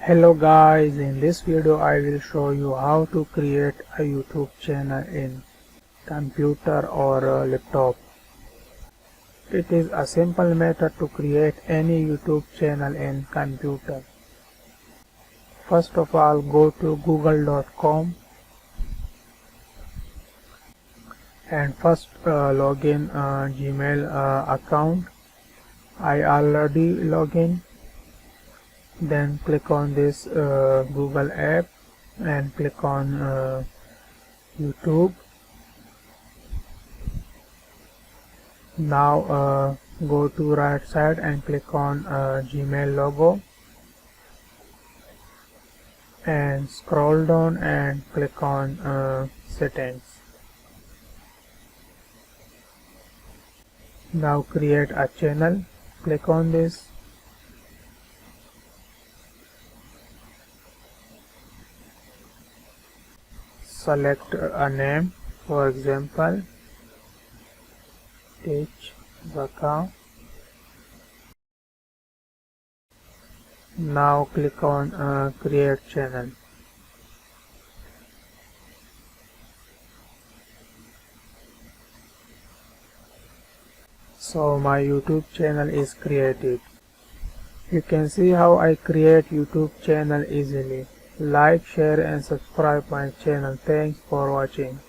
Hello guys, in this video I will show you how to create a YouTube channel in computer or a laptop. It is a simple method to create any YouTube channel in computer. First of all, go to google.com and first log in Gmail account. I already log in. Then click on this Google app and click on YouTube. Now go to right side and click on Gmail logo and scroll down and click on settings. Now create a channel. Click on this. Select a name, for example Teach Zaka. Now click on create channel. So my YouTube channel is created. You can see how I create YouTube channel easily. Like, share and subscribe my channel. Thanks for watching.